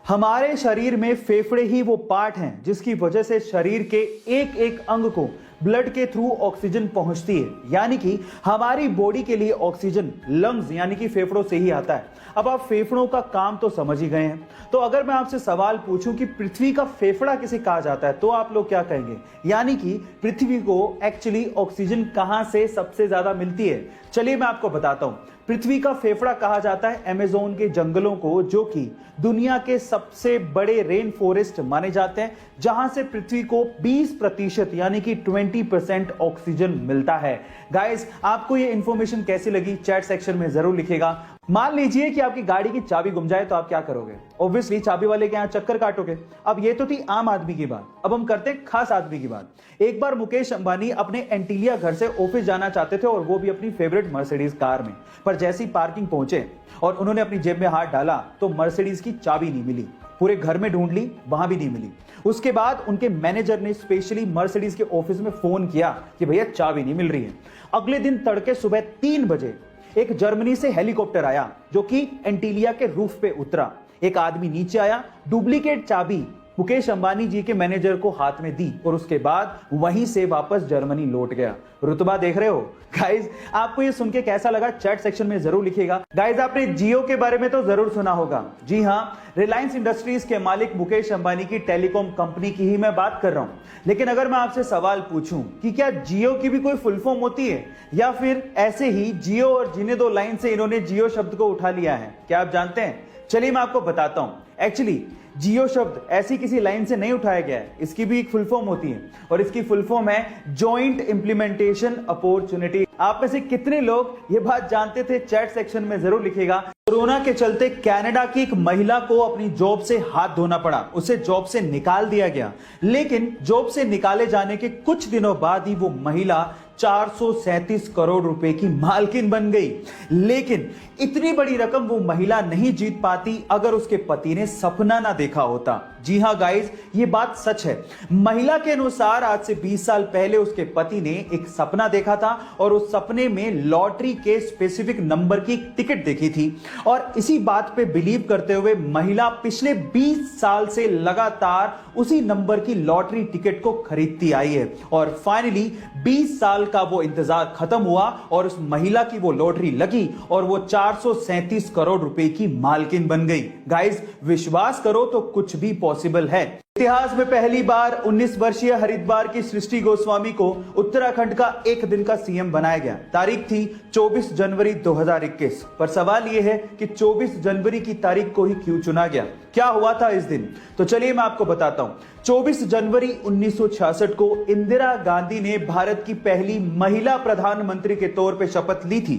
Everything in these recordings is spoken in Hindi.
हमारे शरीर में फेफड़े ही वो पार्ट हैं जिसकी वजह से शरीर के एक एक अंग को ब्लड के थ्रू ऑक्सीजन पहुंचती है। यानी कि हमारी बॉडी के लिए ऑक्सीजन लंग्स यानी कि फेफड़ों से ही आता है। अब आप फेफड़ों का काम तो समझ ही गए हैं, तो अगर मैं आपसे सवाल पूछूं कि पृथ्वी का फेफड़ा किसे कहा जाता है तो आप लोग क्या कहेंगे? यानी कि पृथ्वी को एक्चुअली ऑक्सीजन कहां से सबसे ज्यादा मिलती है? चलिए मैं आपको बताता हूं। पृथ्वी का फेफड़ा कहा जाता है अमेज़न के जंगलों को, जो कि दुनिया के सबसे बड़े रेन फॉरेस्ट माने जाते हैं, जहां से पृथ्वी को 20% यानी कि 20% ऑक्सीजन मिलता है। गाइस, आपको ये इंफॉर्मेशन कैसी लगी चैट सेक्शन में जरूर लिखिएगा। मान लीजिए कि आपकी गाड़ी की चाबी गुम जाए तो आप क्या करोगे? ऑब्वियसली चाबी वाले के यहां चक्कर काटोगे। अब ये तो थी आम आदमी की बात, अब हम करते हैं खास आदमी की बात। एक बार मुकेश अंबानी अपने एंटीलिया घर से ऑफिस जाना चाहते थे और वो भी अपनी फेवरेट मर्सिडीज कार में, पर जैसी पार्किंग पहुंचे और उन्होंने अपनी जेब में हाथ डाला तो मर्सिडीज की चाबी नहीं मिली। पूरे घर में ढूंढ ली, वहां भी नहीं मिली। उसके बाद उनके मैनेजर ने स्पेशली मर्सिडीज के ऑफिस में फोन किया कि भैया चाबी नहीं मिल रही है। अगले दिन तड़के सुबह 3 बजे एक जर्मनी से हेलीकॉप्टर आया जो कि एंटीलिया के रूफ पे उतरा। एक आदमी नीचे आया, डुप्लीकेट चाबी मुकेश अंबानी जी के मैनेजर को हाथ में दी और उसके बाद वहीं से वापस जर्मनी लौट गया। रुतबा देख रहे हो? गाइज, आपको ये सुन के कैसा लगा चैट सेक्शन में जरूर लिखिएगा। गाइज, आपने जियो के बारे में तो जरूर सुना होगा। जी हां, रिलायंस इंडस्ट्रीज के मालिक मुकेश अंबानी की टेलीकॉम कंपनी की ही मैं बात कर रहा हूं। लेकिन अगर मैं आपसे सवाल पूछूं कि क्या जियो की भी कोई फुल फॉर्म होती है, या फिर ऐसे ही जियो और जीने दो लाइन से इन्होंने जियो शब्द को उठा लिया है? क्या आप जानते हैं? चलिए मैं आपको बताता हूं। एक्चुअली जियो शब्द ऐसी किसी लाइन से नहीं उठाया गया है, इसकी भी एक फुल फॉर्म होती है और इसकी फुल फॉर्म है जॉइंट इंप्लीमेंटेशन अपॉर्चुनिटी। आप में से कितने लोग ये बात जानते थे? चैट सेक्शन में जरूर लिखिएगा। कोरोना के चलते कनाडा की एक महिला को अपनी जॉब से हाथ धोना पड़ा, उसे जॉब से निकाल दिया गया। लेकिन जॉब से निकाले जाने के कुछ दिनों बाद ही वो महिला 437 करोड़ रुपए की मालकिन बन गई। लेकिन इतनी बड़ी रकम वो महिला नहीं जीत पाती अगर उसके पति ने सपना ना देखा होता। जी हां गाइस, ये बात सच है। महिला के अनुसार आज से 20 साल पहले उसके पति ने एक सपना देखा था और उस सपने में लॉटरी के स्पेसिफिक नंबर की टिकट देखी थी और इसी बात पे बिलीव करते हुए महिला पिछले 20 साल से लगातार उसी नंबर की लॉटरी टिकट को खरीदती आई है और फाइनली 20 साल का वो इंतजार खत्म हुआ और उस महिला की वो लॉटरी लगी और वो 437 करोड़ रुपए की मालकिन बन गई। गाइस, विश्वास करो तो कुछ भी पॉसिबल है। इतिहास में पहली बार 19 वर्षीय हरिद्वार की सृष्टि गोस्वामी को उत्तराखंड का एक दिन का सीएम बनाया गया। तारीख थी 24 जनवरी 2021। पर सवाल यह है कि 24 जनवरी की तारीख को ही क्यों चुना गया? क्या हुआ था इस दिन? तो चलिए मैं आपको बताता हूं। 24 जनवरी 1966 को इंदिरा गांधी ने भारत की पहली महिला प्रधानमंत्री के तौर पे शपथ ली थी।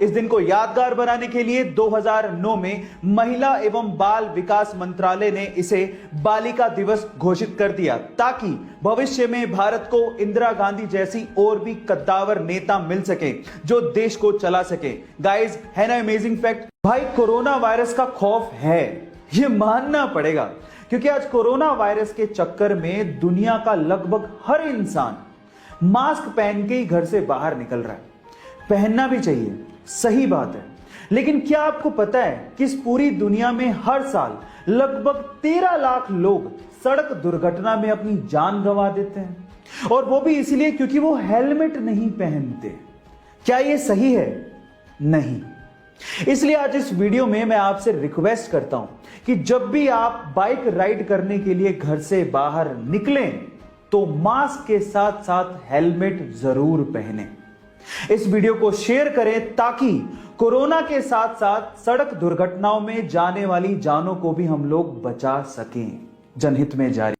इस दिन को यादगार बनाने के लिए 2009 में महिला एवं बाल विकास मंत्रालय ने इसे बालिका दिवस घोषित कर दिया ताकि भविष्य में भारत को इंदिरा गांधी जैसी और भी कद्दावर नेता मिल सके जो देश को चला सके। गाइस, है ना अमेजिंग फैक्ट? भाई, कोरोना वायरस का खौफ है, ये मानना पड़ेगा, क्योंकि आज कोरोना वायरस के चक्कर में दुनिया का लगभग हर इंसान मास्क पहन के ही घर से बाहर निकल रहा है। पहनना भी चाहिए, सही बात है, लेकिन क्या आपको पता है कि इस पूरी दुनिया में हर साल लगभग 13 लाख लोग सड़क दुर्घटना में अपनी जान गंवा देते हैं, और वो भी इसलिए क्योंकि वो हेलमेट नहीं पहनते। क्या ये सही है? नहीं। इसलिए आज इस वीडियो में मैं आपसे रिक्वेस्ट करता हूं कि जब भी आप बाइक राइड करने के लिए घर से बाहर निकलें तो मास्क के साथ साथ हेलमेट जरूर पहनें। इस वीडियो को शेयर करें ताकि कोरोना के साथ साथ सड़क दुर्घटनाओं में जाने वाली जानों को भी हम लोग बचा सकें। जनहित में जारी।